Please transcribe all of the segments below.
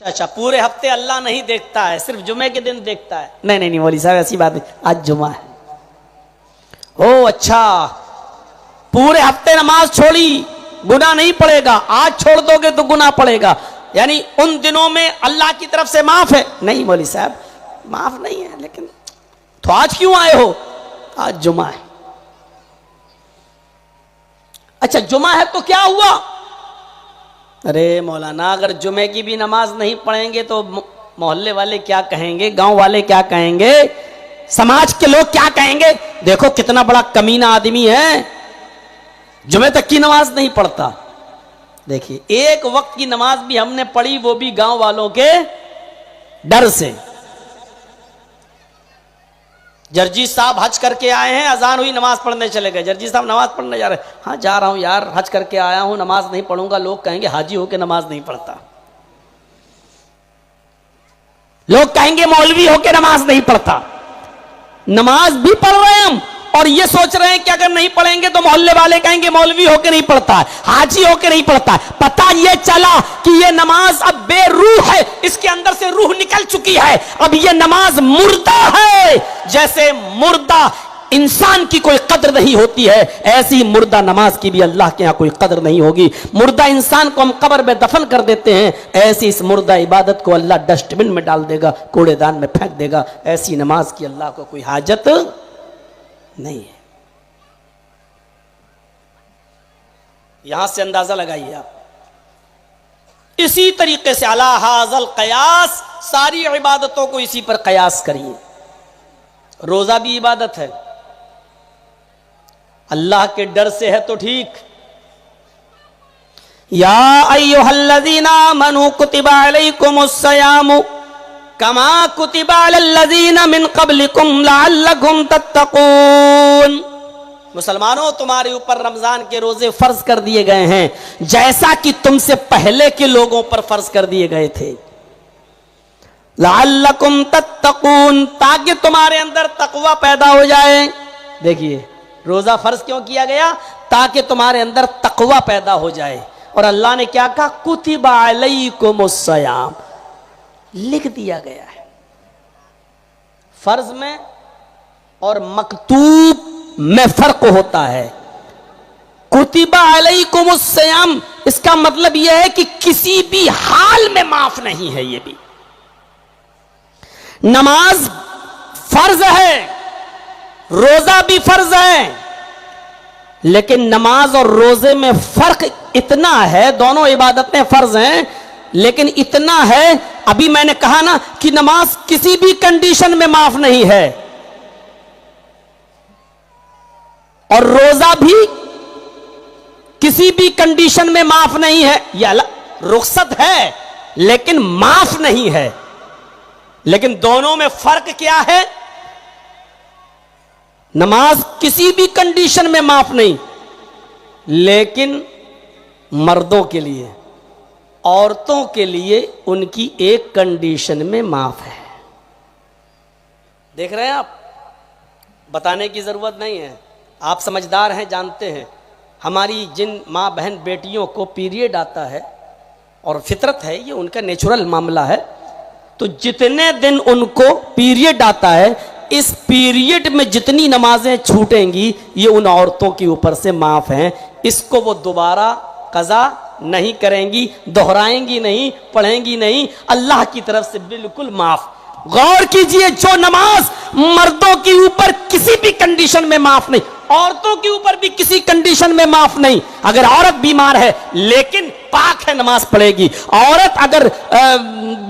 अच्छा, पूरे हफ्ते अल्लाह नहीं देखता है, सिर्फ जुमे के दिन देखता है। नहीं नहीं नहीं मौलवी साहब, ऐसी बात नहीं, आज जुमा है। ओ अच्छा, पूरे हफ्ते नमाज छोड़ी, गुनाह नहीं पड़ेगा, आज छोड़ दोगे तो गुनाह पड़ेगा, यानी उन दिनों में अल्लाह की तरफ से माफ है? नहीं मौलवी साहब, माफ नहीं है, लेकिन तो आज क्यों आए हो? आज जुमा है। अच्छा, जुमा है तो क्या हुआ? अरे मौलाना, अगर जुमे की भी नमाज नहीं पढ़ेंगे तो मोहल्ले वाले क्या कहेंगे, गांव वाले क्या कहेंगे, समाज के लोग क्या कहेंगे? देखो कितना बड़ा कमीना आदमी है, जुमे तक की नमाज नहीं पढ़ता। देखिए, एक वक्त की नमाज भी हमने पढ़ी, वो भी गांव वालों के डर से। जर्जी साहब हज करके आए हैं, अजान हुई नमाज पढ़ने चले गए। जर्जी साहब नमाज पढ़ने जा रहे हैं। हाँ जा रहा हूं यार, हज करके आया हूं, नमाज नहीं पढ़ूंगा। लोग कहेंगे हाजी होके नमाज नहीं पढ़ता, लोग कहेंगे मौलवी होके नमाज नहीं पढ़ता। नमाज भी पढ़ रहे हैं हम, और ये सोच रहे हैं कि अगर नहीं पढ़ेंगे तो मोहल्ले वाले कहेंगे मौलवी होके नहीं पढ़ता है, हाजी होके नहीं पढ़ता है। पता ये चला कि ये नमाज अब बेरूह है, इसके अंदर से रूह निकल चुकी है। अब ये नमाज मुर्दा है। जैसे मुर्दा इंसान की कोई कदर नहीं होती है, ऐसी मुर्दा नमाज की भी अल्लाह के यहां कोई कदर नहीं होगी। मुर्दा इंसान को हम कब्र में दफन कर देते हैं, ऐसी इस मुर्दा इबादत को अल्लाह डस्टबिन में डाल देगा, कूड़ेदान में फेंक देगा। ऐसी नमाज की अल्लाह को कोई हाजत नहीं है। यहां से अंदाजा लगाइए आप। इसी तरीके से अला हाज़ल कयास, सारी इबादतों को इसी पर कयास करिए। रोजा भी इबादत है, अल्लाह के डर से है तो ठीक। या अय्युहल्लज़ीना आमनू कुतिबा अलैकुमुस्सियामु कमा कुतिबा अलल्लज़ीना मिन क़ब्लिकुम लअल्लकुम तत्तक़ून। मुसलमानों, तुम्हारे ऊपर रमजान के रोजे फर्ज कर दिए गए हैं, जैसा कि तुमसे पहले के लोगों पर फर्ज कर दिए गए थे। लअल्लकुम तत्तक़ून, ताकि तुम्हारे अंदर तकवा पैदा हो जाए। देखिए, रोजा फर्ज क्यों किया गया? ताकि तुम्हारे अंदर तकवा पैदा हो जाए। और अल्लाह ने क्या कहा? कुतिबा अलैकुमुस्सियाम, लिख दिया गया है। फर्ज में और मकतूब में फर्क होता है। कुतिबा अलैकुमुस्सियाम, इसका मतलब यह है कि किसी भी हाल में माफ नहीं है। ये भी नमाज फर्ज है, रोजा भी फर्ज है, लेकिन नमाज और रोजे में फर्क इतना है। दोनों इबादतें फर्ज हैं, लेकिन इतना है, अभी मैंने कहा ना कि नमाज किसी भी कंडीशन में माफ नहीं है, और रोजा भी किसी भी कंडीशन में माफ नहीं है। यह रुखसत है लेकिन माफ नहीं है। लेकिन दोनों में फर्क क्या है? नमाज किसी भी कंडीशन में माफ नहीं, लेकिन मर्दों के लिए, औरतों के लिए उनकी एक कंडीशन में माफ है। देख रहे हैं आप, बताने की जरूरत नहीं है, आप समझदार हैं, जानते हैं। हमारी जिन माँ बहन बेटियों को पीरियड आता है, और फितरत है, ये उनका नेचुरल मामला है, तो जितने दिन उनको पीरियड आता है, इस पीरियड में जितनी नमाजें छूटेंगी ये उन औरतों के ऊपर से माफ हैं। इसको वो दोबारा कज़ा नहीं करेंगी, दोहराएंगी नहीं, पढ़ेंगी नहीं, अल्लाह की तरफ से बिल्कुल माफ। गौर कीजिए, जो नमाज मर्दों के ऊपर किसी भी कंडीशन में माफ नहीं, औरतों के ऊपर भी किसी कंडीशन में माफ नहीं। अगर औरत बीमार है लेकिन पाक है, नमाज पढ़ेगी। औरत अगर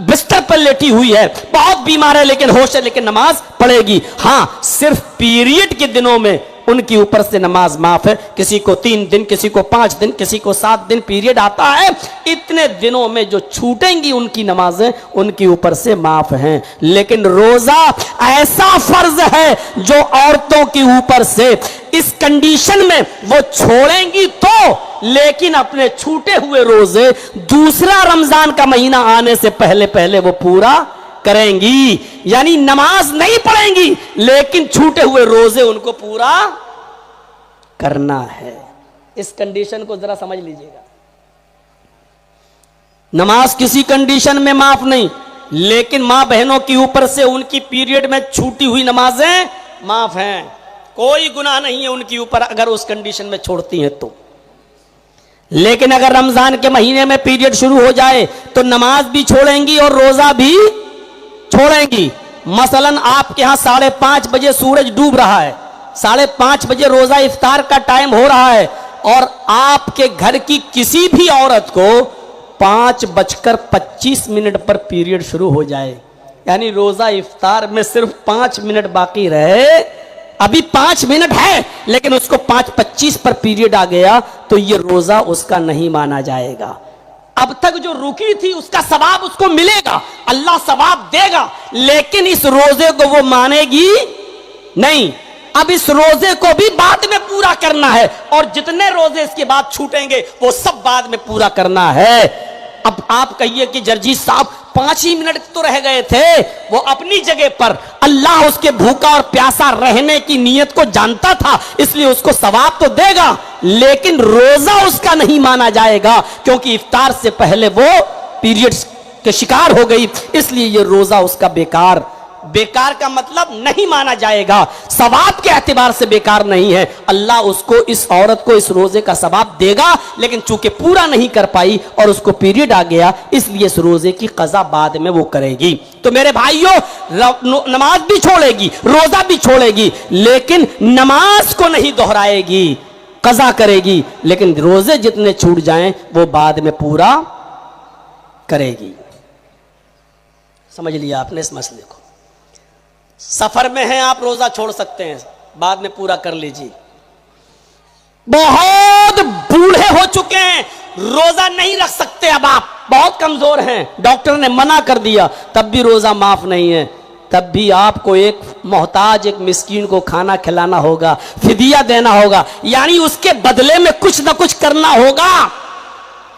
बिस्तर पर लेटी हुई है, बहुत बीमार है लेकिन होश है, लेकिन नमाज पढ़ेगी। हाँ, सिर्फ पीरियड के दिनों में उनके ऊपर से नमाज माफ है। किसी को 3 दिन, किसी को 5 दिन, किसी को 7 दिन पीरियड आता है। इतने दिनों में जो छूटेंगी उनकी नमाजें उनके ऊपर से माफ हैं। लेकिन रोजा ऐसा फर्ज है जो औरतों के ऊपर से इस कंडीशन में वो छोड़ेंगी तो, लेकिन अपने छूटे हुए रोजे दूसरा रमजान का महीना आने से पहले पहले वो पूरा करेंगी। यानी नमाज नहीं पढ़ेंगी, लेकिन छूटे हुए रोजे उनको पूरा करना है। इस कंडीशन को जरा समझ लीजिएगा। नमाज किसी कंडीशन में माफ नहीं, लेकिन मां बहनों के ऊपर से उनकी पीरियड में छूटी हुई नमाजें माफ हैं। कोई गुनाह नहीं है उनके ऊपर अगर उस कंडीशन में छोड़ती हैं तो। लेकिन अगर रमजान के महीने में पीरियड शुरू हो जाए तो नमाज भी छोड़ेंगी और रोजा भी छोड़ेंगी। मसलन आपके यहां 5:30 बजे सूरज डूब रहा है, 5:30 बजे रोजा इफ्तार का टाइम हो रहा है, और आपके घर की किसी भी औरत को 5:25 पर पीरियड शुरू हो जाए, यानी रोजा इफ्तार में सिर्फ 5 मिनट बाकी रहे, अभी 5 मिनट है लेकिन उसको 5:25 पर पीरियड आ गया, तो ये रोजा उसका नहीं माना जाएगा। अब तक जो रुकी थी उसका सवाब उसको मिलेगा, अल्लाह सवाब देगा, लेकिन इस रोजे को वो मानेगी नहीं। अब इस रोजे को भी बाद में पूरा करना है, और जितने रोजे इसके बाद छूटेंगे वो सब बाद में पूरा करना है। अब आप कहिए कि जर्जी साहब 5 ही मिनट तो रह गए थे, वो अपनी जगह पर अल्लाह उसके भूखा और प्यासा रहने की नीयत को जानता था, इसलिए उसको सवाब तो देगा, लेकिन रोजा उसका नहीं माना जाएगा, क्योंकि इफ्तार से पहले वो पीरियड्स के शिकार हो गई, इसलिए ये रोजा उसका बेकार का मतलब नहीं माना जाएगा। सवाब के एतबार से बेकार नहीं है, अल्लाह उसको, इस औरत को इस रोजे का सवाब देगा, लेकिन चूंकि पूरा नहीं कर पाई और उसको पीरियड आ गया, इसलिए इस रोजे की कज़ा बाद में वो करेगी। तो मेरे भाइयों, नमाज भी छोड़ेगी, रोजा भी छोड़ेगी, लेकिन नमाज को नहीं दोहराएगी, कज़ा करेगी, लेकिन रोजे जितने छूट जाएं वो बाद में पूरा करेगी। समझ लिया आपने इस मसले को। सफर में हैं आप, रोजा छोड़ सकते हैं, बाद में पूरा कर लीजिए। बहुत बूढ़े हो चुके हैं, रोजा नहीं रख सकते, अब आप बहुत कमजोर हैं, डॉक्टर ने मना कर दिया, तब भी रोजा माफ नहीं है, तब भी आपको एक मोहताज, एक मिस्कीन को खाना खिलाना होगा, फिदिया देना होगा, यानी उसके बदले में कुछ ना कुछ करना होगा।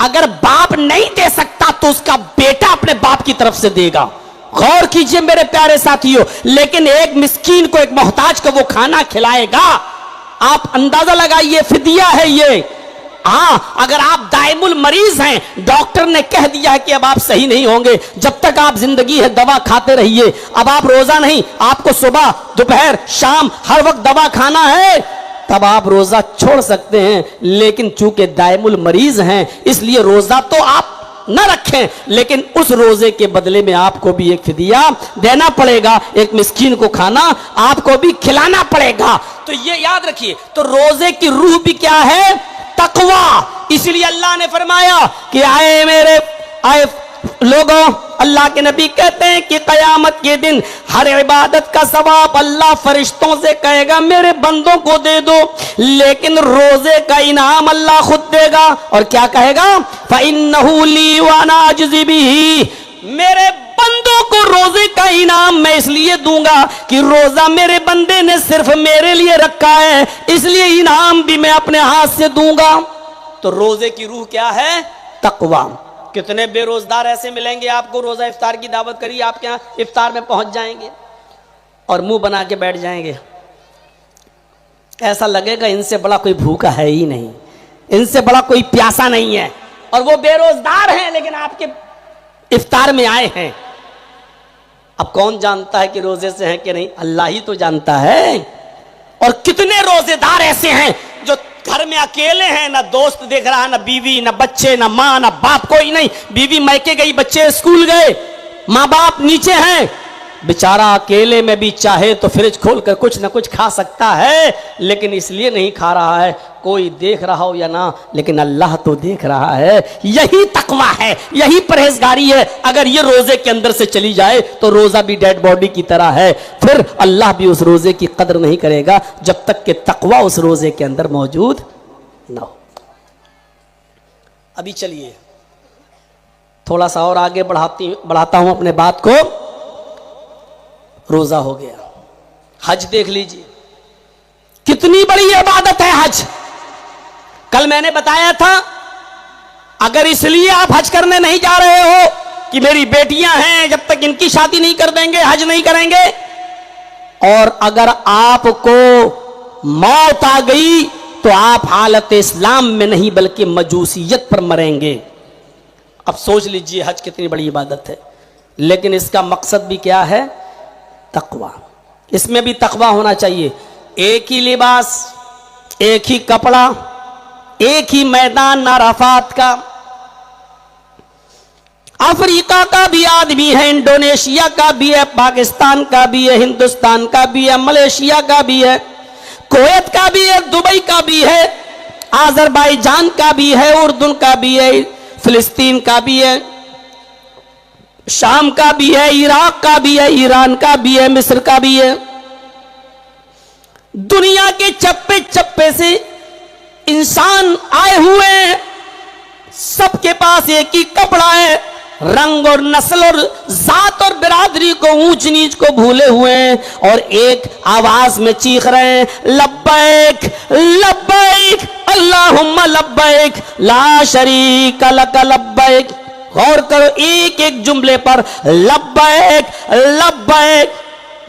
अगर बाप नहीं दे सकता तो उसका बेटा अपने बाप की तरफ से देगा। गौर कीजिए मेरे प्यारे साथियों, लेकिन एक मिस्कीन को, एक मोहताज को वो खाना खिलाएगा। आप अंदाजा लगाइए, फिदिया है ये। हाँ, अगर आप दायमुल मरीज हैं, डॉक्टर ने कह दिया है कि अब आप सही नहीं होंगे, जब तक आप जिंदगी है दवा खाते रहिए, अब आप रोजा नहीं, आपको सुबह दोपहर शाम हर वक्त दवा खाना है, तब आप रोजा छोड़ सकते हैं। लेकिन चूंकि दायमुल मरीज हैं, इसलिए रोजा तो आप न रखें, लेकिन उस रोजे के बदले में आपको भी एक फिदिया देना पड़ेगा, एक मिस्कीन को खाना आपको भी खिलाना पड़ेगा। तो ये याद रखिए, तो रोजे की रूह भी क्या है? तकवा। इसलिए अल्लाह ने फरमाया कि आए लोगों, अल्लाह के नबी कहते हैं कि कयामत के दिन हर इबादत का सवाब अल्लाह फरिश्तों से कहेगा मेरे बंदों को दे दो, लेकिन रोजे का इनाम अल्लाह खुद देगा। और क्या कहेगा? फ़इन्नहु ली व अना अज्ज़ी बिही, मेरे बंदों को रोजे का इनाम मैं इसलिए दूंगा कि रोजा मेरे बंदे ने सिर्फ मेरे लिए रखा है, इसलिए इनाम भी मैं अपने हाथ से दूंगा। तो रोजे की रूह क्या है? तकवा। कितने बेरोजगार ऐसे मिलेंगे आपको, रोजा इफ्तार की दावत करिए, आपके यहाँ इफ्तार में पहुंच जाएंगे और मुंह बना के बैठ जाएंगे, ऐसा लगेगा इनसे बड़ा कोई भूखा है ही नहीं, इनसे बड़ा कोई प्यासा नहीं है, और वो बेरोजगार हैं लेकिन आपके इफ्तार में आए हैं। अब कौन जानता है कि रोजे से हैं कि नहीं? अल्लाह ही तो जानता है। और कितने रोजेदार ऐसे हैं जो घर में अकेले हैं, ना दोस्त देख रहा, ना बीवी, ना बच्चे, ना माँ, ना बाप, कोई नहीं, बीवी मैके गई, बच्चे स्कूल गए, माँ बाप नीचे हैं, बेचारा अकेले में भी चाहे तो फ्रिज खोलकर कुछ ना कुछ खा सकता है, लेकिन इसलिए नहीं खा रहा है कोई देख रहा हो या ना, लेकिन अल्लाह तो देख रहा है। यही तकवा है, यही परहेजगारी है। अगर ये रोजे के अंदर से चली जाए तो रोजा भी डेड बॉडी की तरह है, फिर अल्लाह भी उस रोजे की कदर नहीं करेगा जब तक कि तकवा उस रोजे के अंदर मौजूद ना हो। अभी चलिए थोड़ा सा और आगे बढ़ाता हूं अपने बात को। रोजा हो गया, हज देख लीजिए, कितनी बड़ी इबादत है हज। कल मैंने बताया था, अगर इसलिए आप हज करने नहीं जा रहे हो कि मेरी बेटियां हैं, जब तक इनकी शादी नहीं कर देंगे हज नहीं करेंगे, और अगर आपको मौत आ गई तो आप हालत इस्लाम में नहीं बल्कि मजूसियत पर मरेंगे। अब सोच लीजिए हज कितनी बड़ी इबादत है, लेकिन इसका मकसद भी क्या है? तकवा। इसमें भी तकवा होना चाहिए। एक ही लिबास, एक ही कपड़ा, एक ही मैदान अराफात का। अफ्रीका का भी आदमी है, इंडोनेशिया का भी है, पाकिस्तान का भी है, हिंदुस्तान का भी है, मलेशिया का भी है, कुवैत का भी है, दुबई का भी है, आजरबाईजान का भी है, उर्दू का भी है, फिलिस्तीन का भी है, शाम का भी है, इराक का भी है, ईरान का भी है, मिस्र का भी है। दुनिया के चप्पे चप्पे से इंसान आए हुए हैं, सबके पास एक ही कपड़ा है, रंग और नस्ल और जात और बिरादरी को, ऊंच नीच को भूले हुए हैं और एक आवाज में चीख रहे हैं, लब्बैक लब्बैक अल्लाहुम्मा लब्बैक ला शरीका लक लब्बैक। गौर करो एक एक जुमले पर, लब्बैक लब्बैक,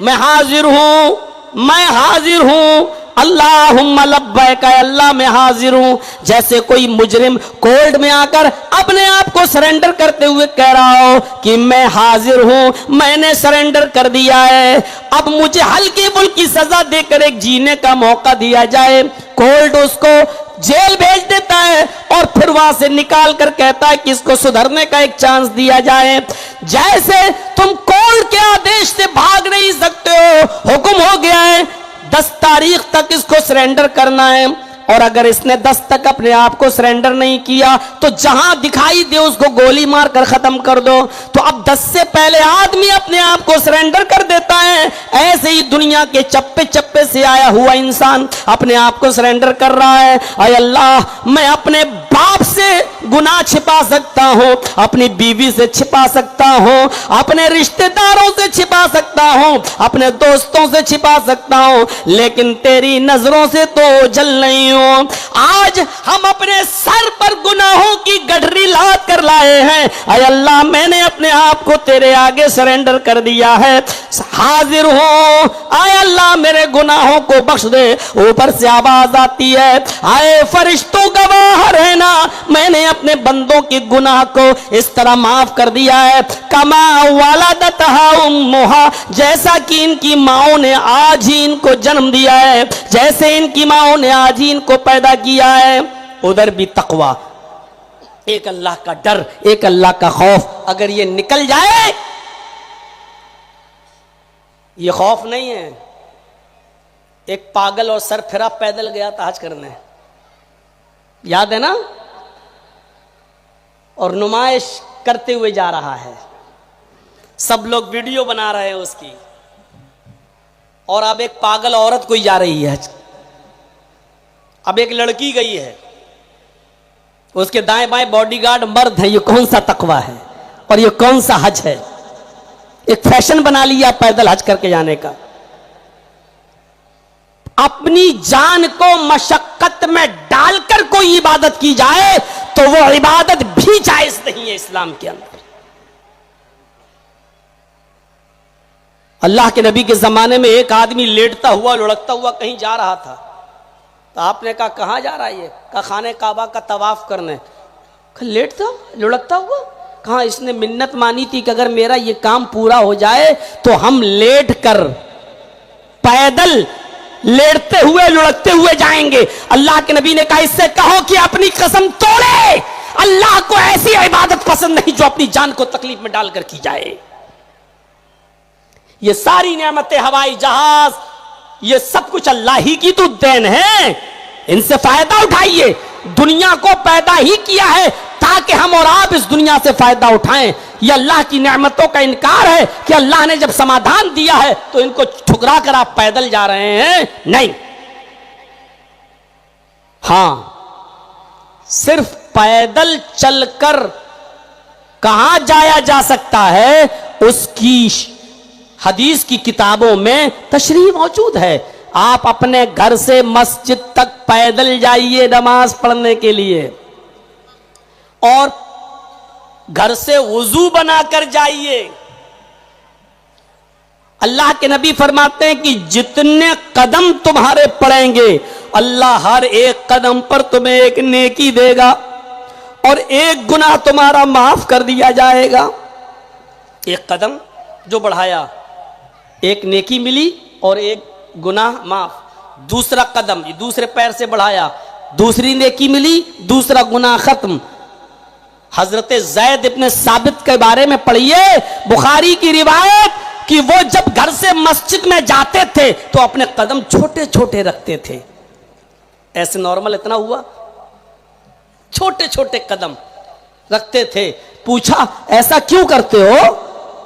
मैं हाजिर हूं, मैं हाजिर हूं, अल्लाहुम्मा लब्बैक, अल्लाह मैं हाजिर हूं। जैसे कोई मुजरिम कोर्ट में आकर अपने आप को सरेंडर करते हुए कह रहा हो कि मैं हाजिर हूं, मैंने सरेंडर कर दिया है, अब मुझे हल्की फुल्की सजा देकर एक जीने का मौका दिया जाए। कोर्ट उसको जेल भेज देता है और फिर वहां से निकाल कर कहता है कि इसको सुधरने का एक चांस दिया जाए। जैसे तुम कोर्ट के आदेश से भाग नहीं सकते हो, हुक्म हो गया है 10 तारीख तक इसको सरेंडर करना है, और अगर इसने 10 तक अपने आप को सरेंडर नहीं किया तो जहां दिखाई दे उसको गोली मारकर खत्म कर दो। तो अब 10 से पहले आदमी अपने आप को सरेंडर कर देता है। ऐसे ही दुनिया के चप्पे चप्पे से आया हुआ इंसान अपने आप को सरेंडर कर रहा है। अय अल्लाह, मैं अपने बाप से गुनाह छिपा सकता हूं, अपनी बीवी से छिपा सकता हूं, अपने रिश्तेदारों से छिपा सकता हूं, अपने दोस्तों से छिपा सकता हूं, लेकिन तेरी नजरों से तो जल नहीं। आज हम अपने सर पर गुनाहों की गठरी लाद कर लाए हैं। अय अल्लाह, मैंने अपने आप को तेरे आगे सरेंडर कर दिया है, हाजिर हूं, अय अल्लाह मेरे गुनाहों को बख्श दे। ऊपर से आवाज आती है, आए फरिश्तों गवाह रहना, मैंने अपने बंदों के गुनाह को इस तरह माफ कर दिया है, कमा वालदतहा उम्मुहा, जैसा कि इनकी माओ ने आज ही इनको जन्म दिया है, जैसे इनकी माओ ने आज ही को पैदा किया है। उधर भी तकवा, एक अल्लाह का डर, एक अल्लाह का खौफ, अगर ये निकल जाए, ये खौफ नहीं है। एक पागल और सर फिरा पैदल गया था हज करने, याद है ना, और नुमाइश करते हुए जा रहा है, सब लोग वीडियो बना रहे हैं उसकी, और अब एक पागल औरत कोई जा रही है, अब एक लड़की गई है, उसके दाएं बाएं बॉडीगार्ड मर्द है। ये कौन सा तकवा है और ये कौन सा हज है? एक फैशन बना लिया पैदल हज करके जाने का। अपनी जान को मशक्कत में डालकर कोई इबादत की जाए तो वो इबादत भी जायज नहीं है इस्लाम के अंदर। अल्लाह के नबी के जमाने में एक आदमी लेटता हुआ लुढ़कता हुआ कहीं जा रहा था, तो आपने कहा कहाँ जा रहा है ये? कहा खाने काबा का तवाफ करने। लेटता लुढ़कता हुआ? कहाँ? इसने मिन्नत मानी थी कि अगर मेरा ये काम पूरा हो जाए तो हम लेट कर पैदल लेटते हुए लुढ़कते हुए जाएंगे। अल्लाह के नबी ने कहा इससे कहो कि अपनी कसम तोड़े, अल्लाह को ऐसी इबादत पसंद नहीं जो अपनी जान को तकलीफ में डालकर की जाए। ये सारी नेमतें, हवाई जहाज, ये सब कुछ अल्लाह ही की तो देन है, इनसे फायदा उठाइए। दुनिया को पैदा ही किया है ताकि हम और आप इस दुनिया से फायदा उठाएं। ये अल्लाह की नेमतों का इनकार है कि अल्लाह ने जब समाधान दिया है तो इनको ठुकरा कर आप पैदल जा रहे हैं, नहीं। हां, सिर्फ पैदल चलकर कहां जाया जा सकता है उसकी हदीस की किताबों में तशरीह मौजूद है। आप अपने घर से मस्जिद तक पैदल जाइए नमाज पढ़ने के लिए, और घर से वुजू बनाकर जाइए। अल्लाह के नबी फरमाते हैं कि जितने कदम तुम्हारे पड़ेंगे अल्लाह हर एक कदम पर तुम्हें एक नेकी देगा, और एक गुनाह तुम्हारा माफ कर दिया जाएगा। एक कदम जो बढ़ाया, एक नेकी मिली और एक गुनाह माफ। दूसरा कदम दूसरे पैर से बढ़ाया, दूसरी नेकी मिली, दूसरा गुनाह खत्म। हजरत ज़ैद इब्न साबित के बारे में पढ़िए, बुखारी की रिवायत कि वो जब घर से मस्जिद में जाते थे तो अपने कदम छोटे छोटे रखते थे। ऐसे नॉर्मल इतना हुआ, छोटे छोटे कदम रखते थे। पूछा ऐसा क्यों करते हो?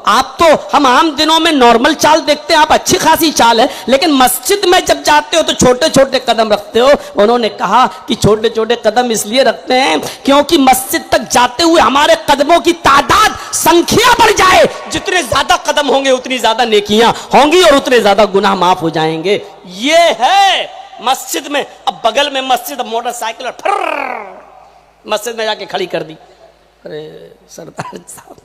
आप तो हम आम दिनों में नॉर्मल चाल देखते हैं, आप अच्छी खासी चाल है, लेकिन मस्जिद में जब जाते हो तो छोटे छोटे कदम रखते हो। उन्होंने कहा कि छोटे छोटे कदम इसलिए रखते हैं क्योंकि मस्जिद तक जाते हुए हमारे कदमों की तादाद, संख्या बढ़ जाए। जितने ज्यादा कदम होंगे उतनी ज्यादा नेकियां होंगी और उतने ज्यादा गुनाह माफ हो जाएंगे। ये है मस्जिद में। अब बगल में मस्जिद, मोटरसाइकिल और फर्र मस्जिद में जाके खड़ी कर दी। अरे सरदार साहब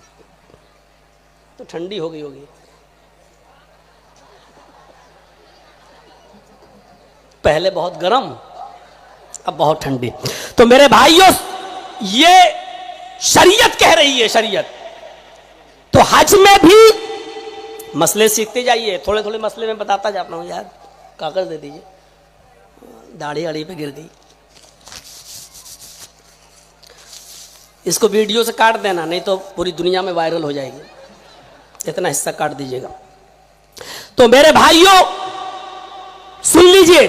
तो ठंडी हो गई होगी। पहले बहुत गर्म, अब बहुत ठंडी। तो मेरे भाइयों, ये शरीयत कह रही है, शरीयत। तो हज में भी मसले सीखते जाइए, थोड़े थोड़े मसले में बताता जाता हूं। यार कागज दे दीजिए, दाढ़ी आड़ी पे गिर गई। इसको वीडियो से काट देना, नहीं तो पूरी दुनिया में वायरल हो जाएगी। इतना हिस्सा काट दीजिएगा। तो मेरे भाइयों सुन लीजिए,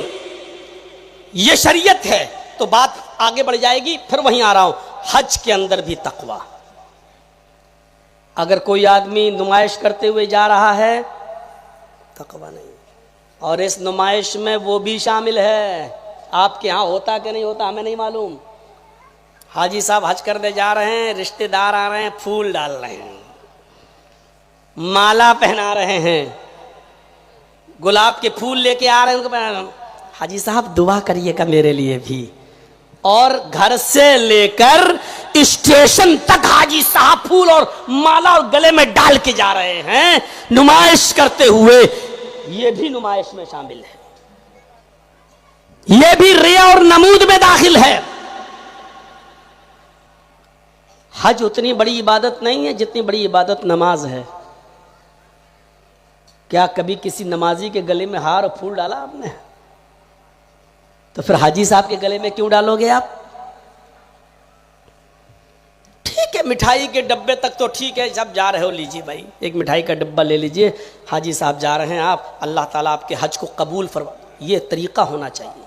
ये शरीयत है। तो बात आगे बढ़ जाएगी, फिर वहीं आ रहा हूं। हज के अंदर भी तकवा। अगर कोई आदमी नुमाइश करते हुए जा रहा है, तकवा नहीं, और इस नुमाइश में वो भी शामिल है। आपके यहां होता कि नहीं होता हमें नहीं मालूम। हाजी साहब हज करने जा रहे हैं, रिश्तेदार आ रहे हैं, फूल डाल रहे हैं, माला पहना रहे हैं, गुलाब के फूल लेके आ रहे हैं, उनको पहना। हाजी साहब दुआ करिएगा मेरे लिए भी। और घर से लेकर स्टेशन तक हाजी साहब फूल और माला और गले में डाल के जा रहे हैं, नुमाइश करते हुए। ये भी नुमाइश में शामिल है, ये भी रिया और नमूद में दाखिल है। हज उतनी बड़ी इबादत नहीं है जितनी बड़ी इबादत नमाज है। क्या कभी किसी नमाजी के गले में हार और फूल डाला आपने? तो फिर हाजी साहब के गले में क्यों डालोगे आप? ठीक है, मिठाई के डब्बे तक तो ठीक है, जब जा रहे हो लीजिए भाई, एक मिठाई का डब्बा ले लीजिए। हाजी साहब जा रहे हैं आप, अल्लाह ताला आपके हज को कबूल फरमा। ये तरीका होना चाहिए।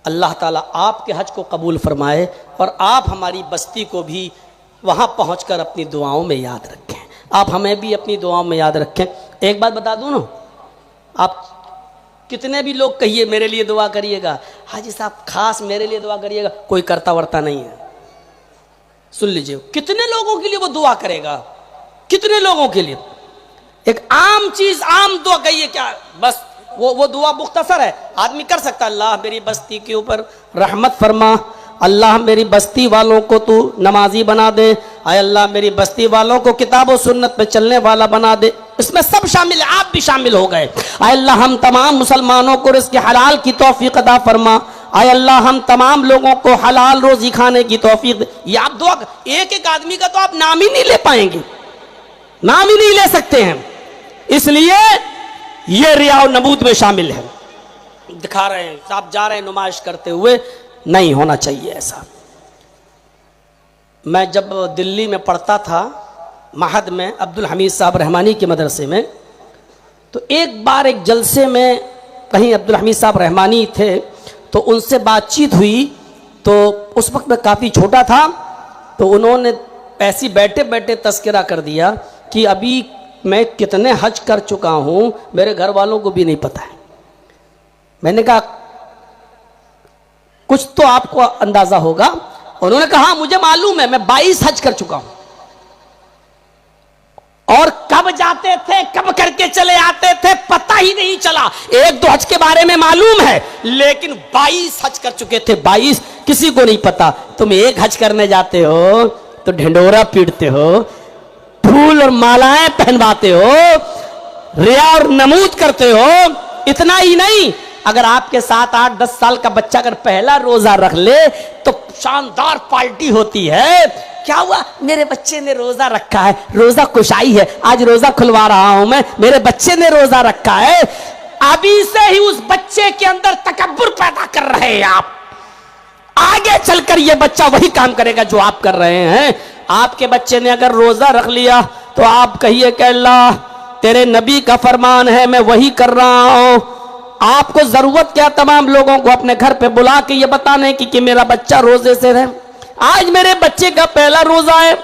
अल्लाह ताला आपके हज को कबूल फरमाए और आप हमारी बस्ती को भी वहाँ पहुँचकर अपनी दुआओं में याद रखें। आप हमें भी अपनी दुआओं में याद रखें। एक बात बता दूँ ना, आप कितने भी लोग कहिए मेरे लिए दुआ करिएगा, हाजी साहब खास मेरे लिए दुआ करिएगा, कोई करता वर्ता नहीं है। सुन लीजिए, कितने लोगों के लिए वो दुआ करेगा? कितने लोगों के लिए? एक आम चीज, आम दुआ कहिए क्या, बस वो दुआ मुख्तसर है, आदमी कर सकता है। अल्लाह मेरी बस्ती के ऊपर रहमत फरमा, अल्लाह मेरी बस्ती वालों को तू नमाजी बना दे, आय अल्लाह मेरी बस्ती वालों को किताब और सुन्नत पे चलने वाला बना दे। इसमें सब शामिल है, आप भी शामिल हो गए। आय अल्लाह हम तमाम मुसलमानों को रिज़्क़ हलाल की तौफीक अता फरमा, आय अल्लाह हम तमाम लोगों को हलाल रोजी खाने की तौफीक। ये आप दुआ, एक एक आदमी का तो आप नाम ही नहीं ले पाएंगे, नाम ही नहीं ले सकते हैं। इसलिए ये रिया और नबूद में शामिल है। दिखा रहे हैं, आप जा रहे हैं नुमाइश करते हुए, नहीं होना चाहिए ऐसा। मैं जब दिल्ली में पढ़ता था महद में, अब्दुल हमीद साहब रहमानी के मदरसे में, तो एक बार एक जलसे में कहीं अब्दुल हमीद साहब रहमानी थे, तो उनसे बातचीत हुई। तो उस वक्त मैं काफ़ी छोटा था, तो उन्होंने ऐसी बैठे बैठे तस्करा कर दिया कि अभी मैं कितने हज कर चुका हूँ मेरे घर वालों को भी नहीं पता है। मैंने कहा कुछ तो आपको अंदाजा होगा। उन्होंने कहा मुझे मालूम है, मैं 22 हज कर चुका हूं। और कब जाते थे, कब करके चले आते थे, पता ही नहीं चला। एक दो हज के बारे में मालूम है, लेकिन 22 हज कर चुके थे। 22 किसी को नहीं पता। तुम एक हज करने जाते हो तो ढिंडोरा पीटते हो, फूल और मालाएं पहनवाते हो, रिया और नमूद करते हो। इतना ही नहीं, अगर आपके 7, 8, 10 साल का बच्चा अगर पहला रोजा रख ले तो शानदार पार्टी होती है। क्या हुआ, मेरे बच्चे ने रोजा रखा है, रोजा कुशाई है, आज रोजा खुलवा रहा हूं मैं, मेरे बच्चे ने रोजा रखा है। अभी से ही उस बच्चे के अंदर तकब्बुर पैदा कर रहे हैं आप। आगे चलकर यह बच्चा वही काम करेगा जो आप कर रहे हैं। आपके बच्चे ने अगर रोजा रख लिया तो आप कहिए कि अल्लाह तेरे नबी का फरमान है, मैं वही कर रहा हूं। आपको जरूरत क्या तमाम लोगों को अपने घर पे बुला के ये बताने की कि मेरा बच्चा रोजे से रहे, आज मेरे बच्चे का पहला रोजा है।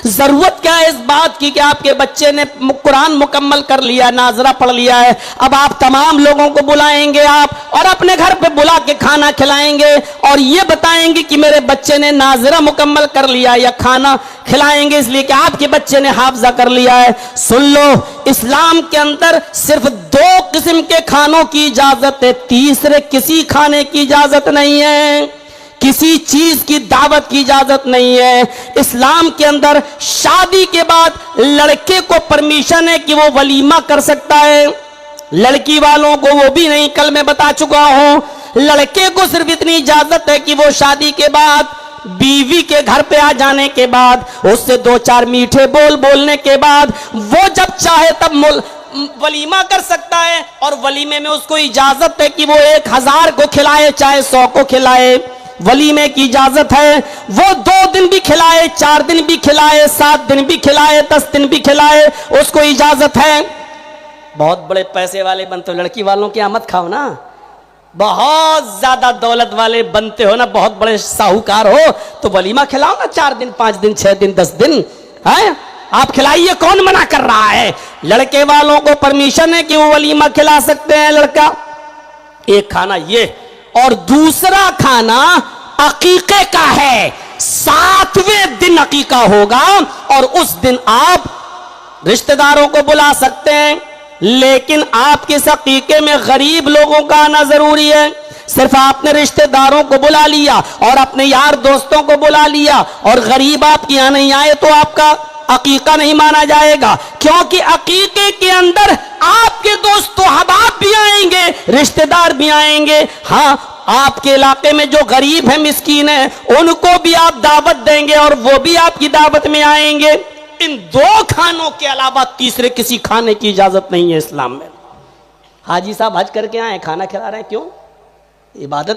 जरूरत क्या है इस बात की कि आपके बच्चे ने कुरान मुकम्मल कर लिया, नाजरा पढ़ लिया है। अब आप तमाम लोगों को बुलाएंगे आप और अपने घर पे बुला के खाना खिलाएंगे और ये बताएंगे कि मेरे बच्चे ने नाजरा मुकम्मल कर लिया, या खाना खिलाएंगे इसलिए कि आपके बच्चे ने हाफजा कर लिया है। सुन लो, इस्लाम के अंदर सिर्फ 2 किस्म के खानों की इजाजत है, तीसरे किसी खाने की इजाजत नहीं है, किसी चीज की दावत की इजाजत नहीं है। इस्लाम के अंदर शादी के बाद लड़के को परमिशन है कि वो वलीमा कर सकता है, लड़की वालों को वो भी नहीं। कल मैं बता चुका हूं, लड़के को सिर्फ इतनी इजाजत है कि वो शादी के बाद बीवी के घर पे आ जाने के बाद उससे 2-4 मीठे बोल बोलने के बाद वो जब चाहे तब वलीमा कर सकता है। और वलीमे में उसको इजाजत है कि वो 1000 को खिलाए चाहे 100 को खिलाए, वलीमे की इजाजत है। वो 2 दिन भी खिलाए, 4 दिन भी खिलाए, 7 दिन भी खिलाए, 10 दिन भी खिलाए, उसको इजाजत है। बहुत बड़े पैसे वाले बनते हो, लड़की वालों की आमद खाओ ना। बहुत ज्यादा दौलत वाले बनते हो ना, बहुत बड़े साहूकार हो, तो वलीमा खिलाओ ना, 4 दिन, 5 दिन, 6 दिन, 10 दिन है आप खिलाइए, कौन मना कर रहा है। लड़के वालों को परमिशन है कि वो वलीमा खिला सकते हैं लड़का। एक खाना ये, और दूसरा खाना अकीके का है। 7वें दिन अकीका होगा और उस दिन आप रिश्तेदारों को बुला सकते हैं, लेकिन आपके इस अकीके में गरीब लोगों का आना जरूरी है। सिर्फ आपने रिश्तेदारों को बुला लिया और अपने यार दोस्तों को बुला लिया और गरीब आपके यहां नहीं आए तो आपका अकीका नहीं माना जाएगा, क्योंकि अकीके के अंदर आपके दोस्त अहबाब भी आएंगे, रिश्तेदार भी आएंगे। हाँ, आपके इलाके में जो गरीब है, मिस्कीन है, उनको भी आप दावत देंगे और वो भी आपकी दावत में आएंगे। इन 2 खानों के अलावा तीसरे किसी खाने की इजाजत नहीं है इस्लाम में। हाजी साहब हज करके आए, खाना खिला रहे हैं, क्यों? इबादत